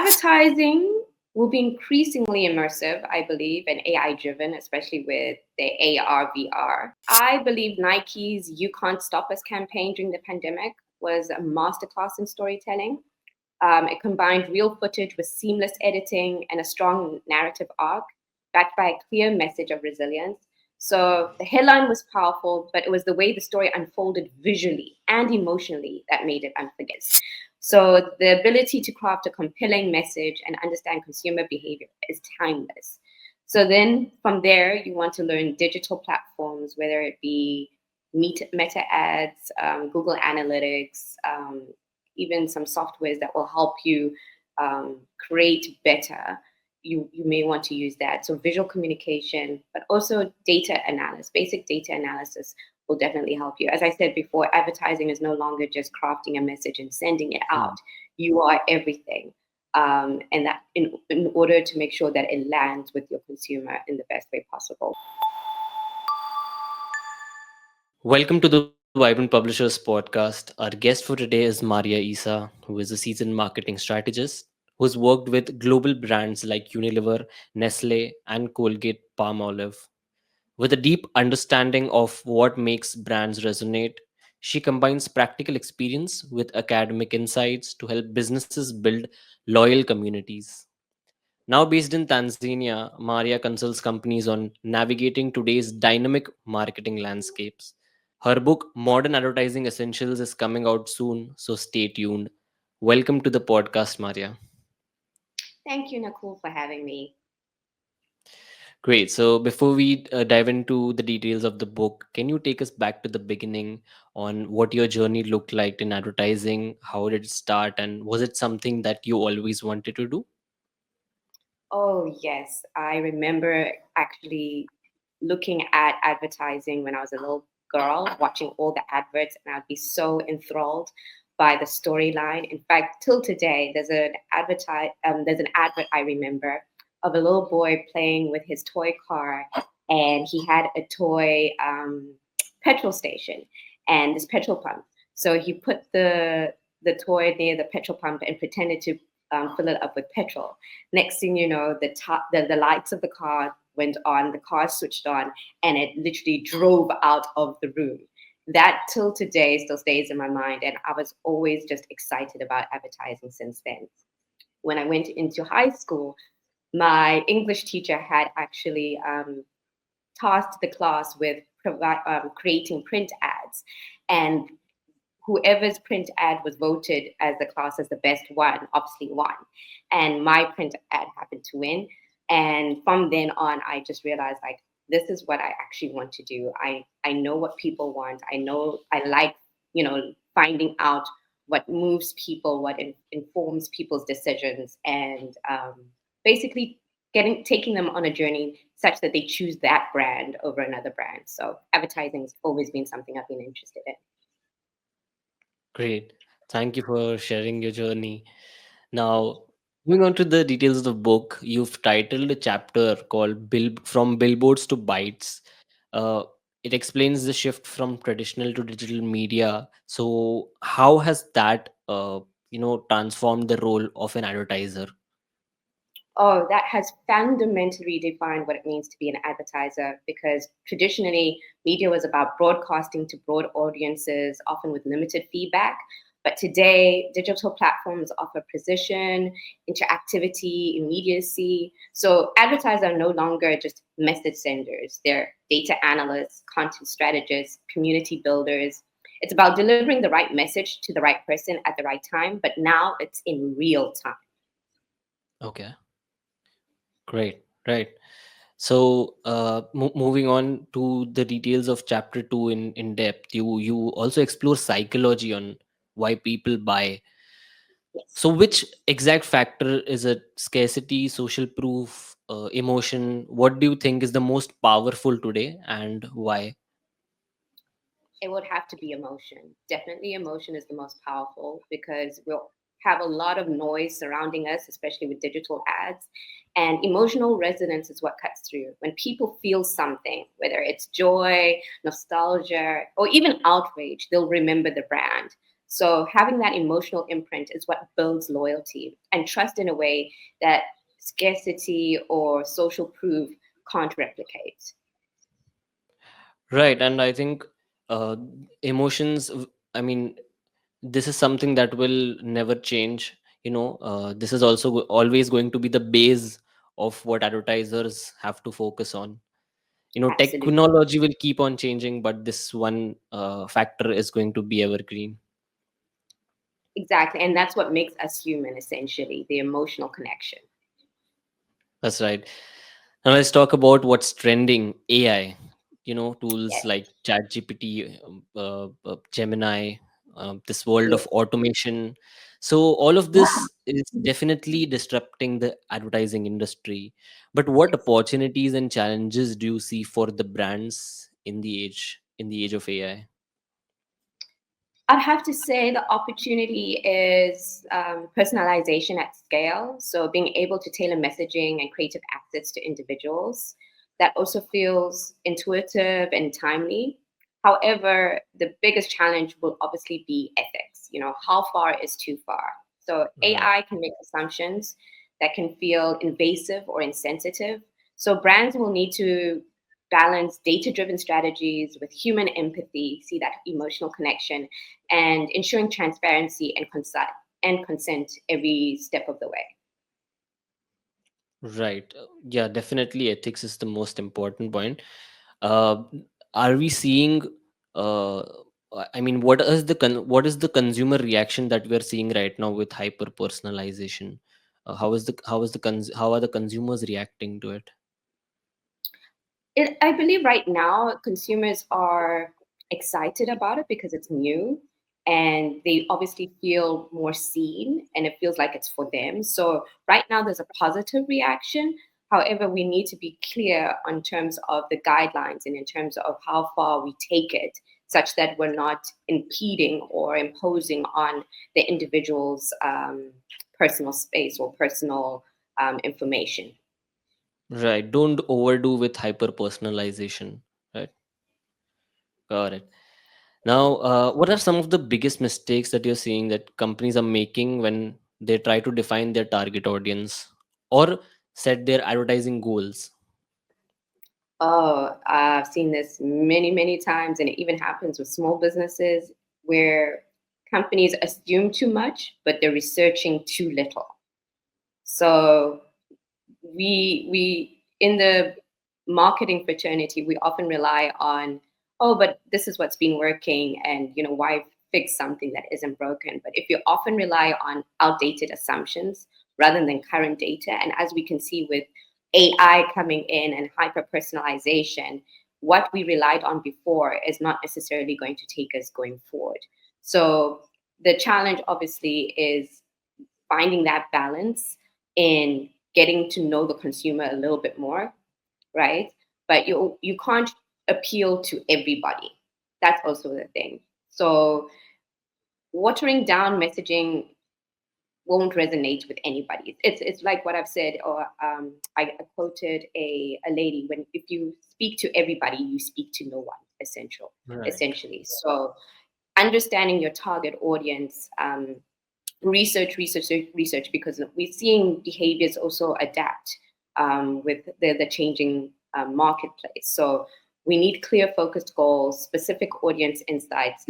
Advertising will be increasingly immersive, I believe, and AI driven, especially with the AR, VR. I believe Nike's You Can't Stop Us campaign during the pandemic was a masterclass in storytelling. It combined real footage with seamless editing and a strong narrative arc, backed by a clear message of resilience. So the headline was powerful, but it was the way the story unfolded visually and emotionally that made it unforgettable. So the ability to craft a compelling message and understand consumer behavior is timeless. So then from there, you want to learn digital platforms, whether it be meta ads, Google Analytics, even some softwares that will help you create better. You may want to use that. So visual communication, but also data analysis, basic data analysis will definitely help you. As I said before, advertising is no longer just crafting a message and sending it out. You are everything. And that in order to make sure that it lands with your consumer in the best way possible. Welcome to the Vibrant Publishers podcast. Our guest for today is Maria Isa, who is a seasoned marketing strategist who's worked with global brands like Unilever, Nestle, and Colgate Palmolive. With a deep understanding of what makes brands resonate, she combines practical experience with academic insights to help businesses build loyal communities. Now based in Tanzania, Maria consults companies on navigating today's dynamic marketing landscapes. Her book, Modern Advertising Essentials, is coming out soon, so stay tuned. Welcome to the podcast, Maria. Thank you, Nicole, for having me. Great. So, before we dive into the details of the book, can you take us back to the beginning on what your journey looked like in advertising? How did it start? And was it something that you always wanted to do? Oh, yes. I remember actually looking at advertising when I was a little girl, watching all the adverts, and I'd be so enthralled by the storyline. In fact, till today, there's an advert I remember of a little boy playing with his toy car, and he had a toy petrol station and this petrol pump. So he put the toy near the petrol pump and pretended to fill it up with petrol. Next thing you know, the lights of the car went on, the car switched on, and it literally drove out of the room. That till today still stays in my mind, and I was always just excited about advertising since then. When I went into high school, my English teacher had actually tasked the class with creating print ads, and whoever's print ad was voted as the class as the best one obviously won, and my print ad happened to win. And from then on, I just realized, like, this is what I actually want to do. I know what people want. I know I like, finding out what moves people, what informs people's decisions, and basically taking them on a journey such that they choose that brand over another brand. So advertising has always been something I've been interested in. Great. Thank you for sharing your journey. Now, moving on to the details of the book, you've titled a chapter called From Billboards to Bytes. Uh, it explains the shift from traditional to digital media. So, how has that, transformed the role of an advertiser? Oh, that has fundamentally defined what it means to be an advertiser, because traditionally media was about broadcasting to broad audiences, often with limited feedback. But today, digital platforms offer precision, interactivity, immediacy. So advertisers are no longer just message senders, they're data analysts, content strategists, community builders. It's about delivering the right message to the right person at the right time, but now it's in real time. Okay, great, right. So, moving on to the details of chapter two in depth, you also explore psychology on why people buy. Yes. So, which exact factor is it? Scarcity, social proof, emotion? What do you think is the most powerful today, and why? It would have to be emotion. Definitely, emotion is the most powerful because we'll have a lot of noise surrounding us, especially with digital ads. And emotional resonance is what cuts through. When people feel something, whether it's joy, nostalgia, or even outrage, they'll remember the brand. So having that emotional imprint is what builds loyalty and trust in a way that scarcity or social proof can't replicate. Right, and I think uh, emotions. I mean, this is something that will never change. This is also always going to be the base of what advertisers have to focus on. Absolutely. Technology will keep on changing, but this one factor is going to be evergreen. Exactly. And that's what makes us human, essentially, the emotional connection. That's right. Now let's talk about what's trending. AI. Tools Yes. like ChatGPT, Gemini, this world Yes. of automation. So all of this is definitely disrupting the advertising industry. But what Yes. opportunities and challenges do you see for the brands in the age of AI? I'd have to say the opportunity is personalization at scale. So being able to tailor messaging and creative assets to individuals that also feels intuitive and timely. However, the biggest challenge will obviously be ethics. How far is too far? So Right. AI can make assumptions that can feel invasive or insensitive. So brands will need to balance data-driven strategies with human empathy, see that emotional connection, and ensuring transparency and consent every step of the way. Right. Yeah, definitely ethics is the most important point. Uh, are we seeing uh, I mean, what is the consumer reaction that we are seeing right now with hyper personalization? How are the consumers reacting to it? I believe right now consumers are excited about it because it's new and they obviously feel more seen and it feels like it's for them. So right now there's a positive reaction. However, we need to be clear on terms of the guidelines and in terms of how far we take it, such that we're not impeding or imposing on the individual's personal space or personal information. Right. Don't overdo with hyper personalization. Right. Got it. Now, what are some of the biggest mistakes that you're seeing that companies are making when they try to define their target audience or set their advertising goals? Oh, I've seen this many, many times, and it even happens with small businesses where companies assume too much, but they're researching too little. So we in the marketing fraternity we often rely on, oh, but this is what's been working, and why fix something that isn't broken? But if you often rely on outdated assumptions rather than current data, and as we can see with AI coming in and hyper personalization, what we relied on before is not necessarily going to take us going forward. So the challenge obviously is finding that balance in getting to know the consumer a little bit more, right? But you can't appeal to everybody. That's also the thing. So watering down messaging won't resonate with anybody. It's like what I've said, or I quoted a lady, when if you speak to everybody, you speak to no one, Right. essentially. So understanding your target audience, research, because we're seeing behaviors also adapt with the changing marketplace. So we need clear, focused goals, specific audience insights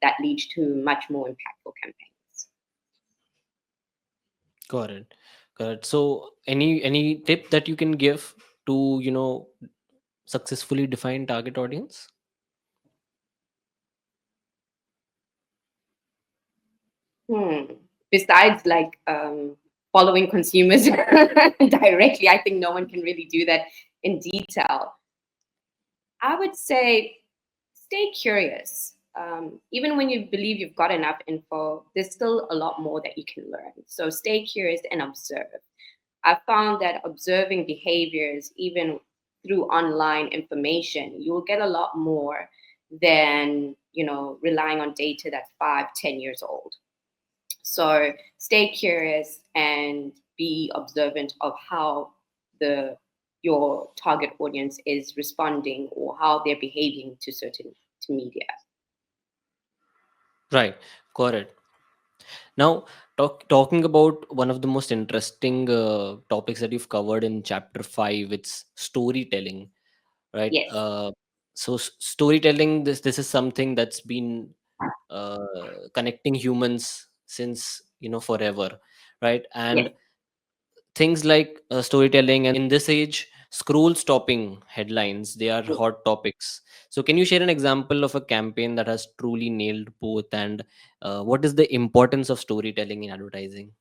that lead to much more impactful campaigns. Got it. Got it. So, any tip that you can give to successfully define target audience? Hmm. Besides, like following consumers directly, I think no one can really do that in detail. I would say stay curious. Even when you believe you've got enough info, there's still a lot more that you can learn. So stay curious and observe. I found that observing behaviors, even through online information, you will get a lot more than relying on data that's 5, 10 years old. So stay curious and be observant of how the your target audience is responding or how they're behaving to media. Right, correct. Now, talking about one of the most interesting topics that you've covered in chapter 5, it's storytelling, right? Yes, So storytelling, this is something that's been connecting humans since forever, right? And yes. things like storytelling and in this age, scroll stopping headlines, they are hot topics. So can you share an example of a campaign that has truly nailed both, and what is the importance of storytelling in advertising?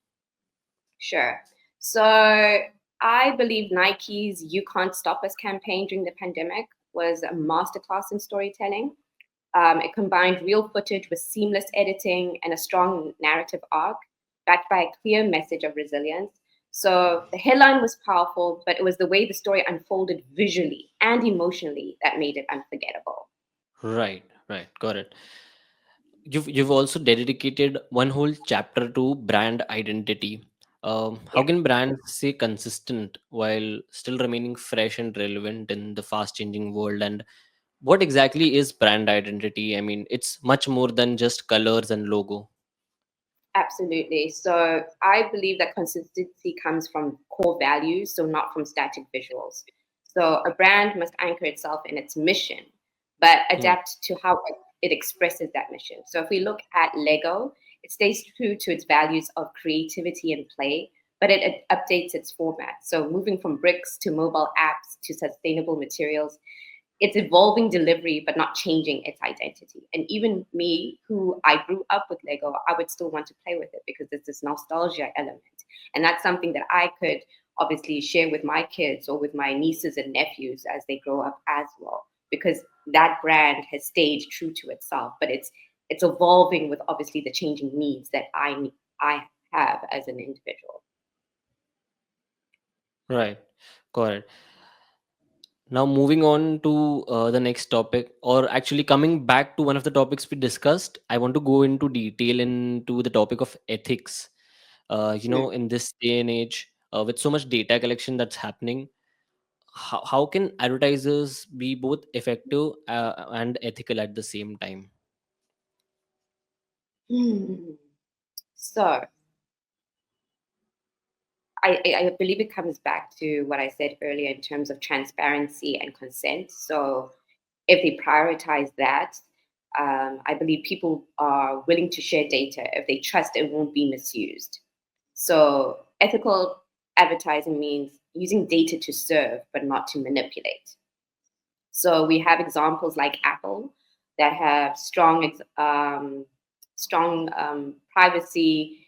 Sure. So I believe Nike's "You Can't Stop Us" campaign during the pandemic was a masterclass in storytelling. It combined real footage with seamless editing and a strong narrative arc, backed by a clear message of resilience. So the headline was powerful, but it was the way the story unfolded visually and emotionally that made it unforgettable. Right, right, got it. You've also dedicated one whole chapter to brand identity. How Yeah. can brands stay consistent while still remaining fresh and relevant in the fast changing world? And what exactly is brand identity? I mean, it's much more than just colors and logo. Absolutely. So I believe that consistency comes from core values, so not from static visuals. So a brand must anchor itself in its mission, but Hmm. adapt to how it expresses that mission. So if we look at Lego, it stays true to its values of creativity and play, but it updates its format. So moving from bricks to mobile apps to sustainable materials, it's evolving delivery but not changing its identity. And even me, who I grew up with Lego, I would still want to play with it because there's this nostalgia element. And that's something that I could obviously share with my kids or with my nieces and nephews as they grow up as well, because that brand has stayed true to itself, but it's evolving with obviously the changing needs that I have as an individual. Right, correct. Now, moving on to the next topic, or actually coming back to one of the topics we discussed, I want to go into detail into the topic of ethics. Mm. In this day and age, with so much data collection that's happening, how can advertisers be both effective and ethical at the same time? Hmm. So I believe it comes back to what I said earlier in terms of transparency and consent. So if they prioritize that, I believe people are willing to share data if they trust it won't be misused. So ethical advertising means using data to serve, but not to manipulate. So we have examples like Apple that have strong privacy.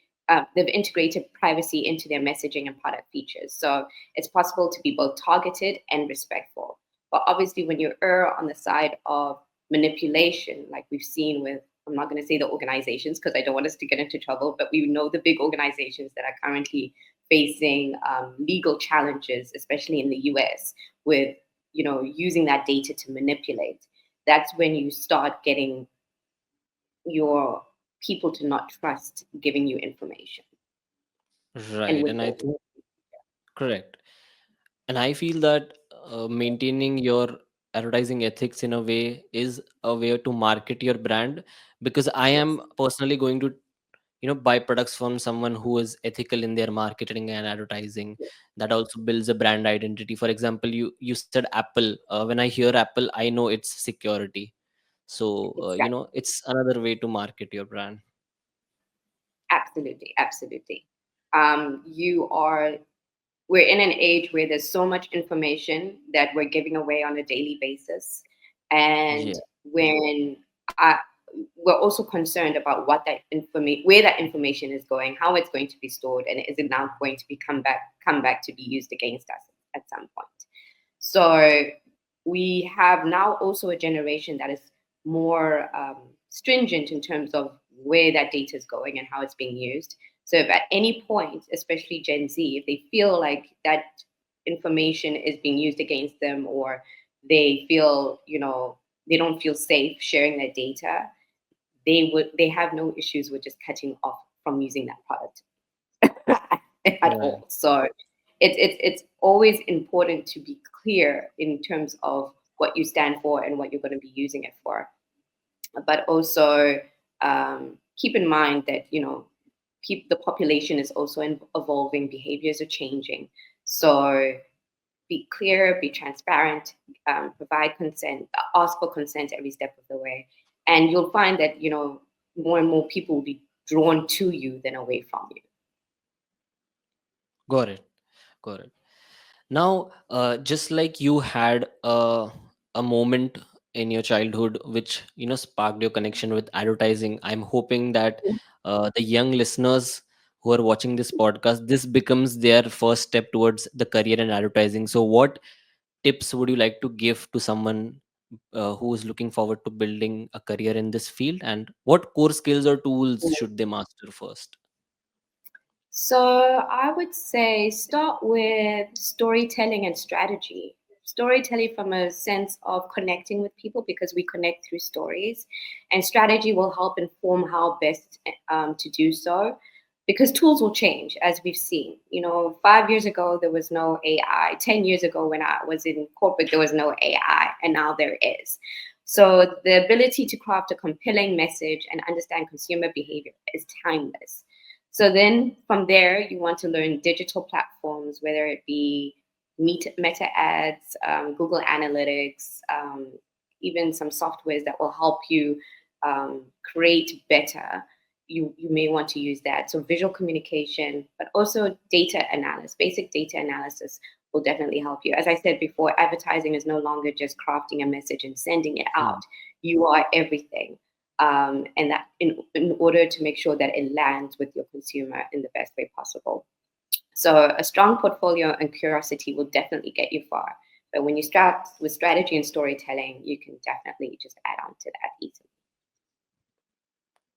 They've integrated privacy into their messaging and product features. So it's possible to be both targeted and respectful. But obviously, when you err on the side of manipulation, like we've seen with, I'm not going to say the organizations because I don't want us to get into trouble, but we know the big organizations that are currently facing legal challenges, especially in the US, with using that data to manipulate. That's when you start getting your people to not trust giving you information and Right, and I withhold. think correct. And I feel that maintaining your advertising ethics in a way is a way to market your brand, because I am Yes, personally going to buy products from someone who is ethical in their marketing and advertising. yes, That also builds a brand identity. For example, you said Apple. When I hear Apple, I know it's security. So exactly. it's another way to market your brand. Absolutely, absolutely. You are We're in an age where there's so much information that we're giving away on a daily basis. And Yeah, when we're also concerned about where that information is going, how it's going to be stored, and is it now going to be come back to be used against us at some point. So we have now also a generation that is more stringent in terms of where that data is going and how it's being used. So if at any point, especially Gen Z, if they feel like that information is being used against them, or they feel, they don't feel safe sharing their data, they have no issues with just cutting off from using that product at right, all. So it's always important to be clear in terms of what you stand for and what you're going to be using it for. But also, Keep in mind that the population is also evolving, behaviors are changing. So be clear, be transparent, provide consent, ask for consent every step of the way, and you'll find that more and more people will be drawn to you than away from you. Got it. Got it. Now, just like you had a moment in your childhood which sparked your connection with advertising, I'm hoping that the young listeners who are watching this podcast, this becomes their first step towards the career in advertising. So, what tips would you like to give to someone who is looking forward to building a career in this field, and what core skills or tools should they master first? So I would say start with storytelling and strategy. Storytelling from a sense of connecting with people because we connect through stories, and strategy will help inform how best to do so. Because tools will change, as we've seen. 5 years ago there was no AI. 10 years ago, when I was in corporate, there was no AI, and now there is. So the ability to craft a compelling message and understand consumer behavior is timeless. So then from there, you want to learn digital platforms, whether it be Meta ads, Google Analytics, even some softwares that will help you create better. You may want to use that. So visual communication, but also data analysis, basic data analysis will definitely help you. As I said before, advertising is no longer just crafting a message and sending it out. You are everything, and that in order to make sure that it lands with your consumer in the best way possible. So a strong portfolio and curiosity will definitely get you far. But when you start with strategy and storytelling, you can definitely just add on to that easily.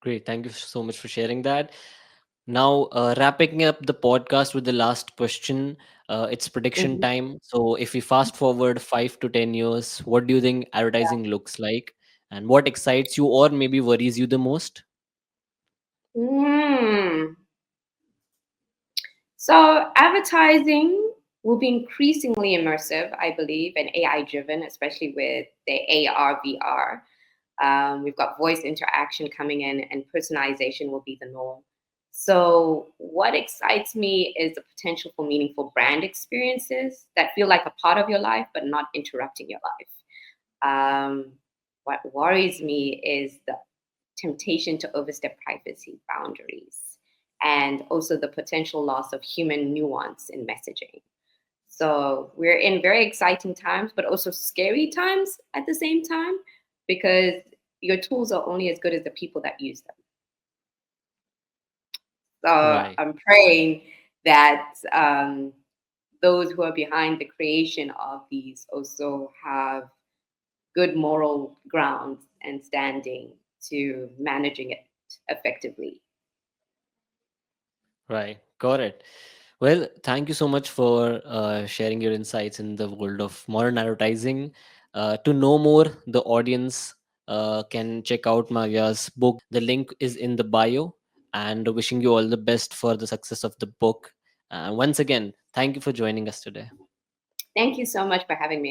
Great. Thank you so much for sharing that. Now, wrapping up the podcast with the last question. It's prediction Mhm. time. So, if we fast forward 5 to 10 years, what do you think advertising looks like? And what excites you or maybe worries you the most? Mm. So advertising will be increasingly immersive, I believe, and AI driven, especially with the AR, VR. We've got voice interaction coming in, and personalization will be the norm. So, what excites me is the potential for meaningful brand experiences that feel like a part of your life, but not interrupting your life. What worries me is the temptation to overstep privacy boundaries and also the potential loss of human nuance in messaging. So we're in very exciting times, but also scary times at the same time, because your tools are only as good as the people that use them. So Right. I'm praying that those who are behind the creation of these also have good moral grounds and standing to managing it effectively. Right. Got it. Well, thank you so much for sharing your insights in the world of modern advertising. To know more, the audience can check out Maria's book. The link is in the bio. And wishing you all the best for the success of the book. Once again, thank you for joining us today. Thank you so much for having me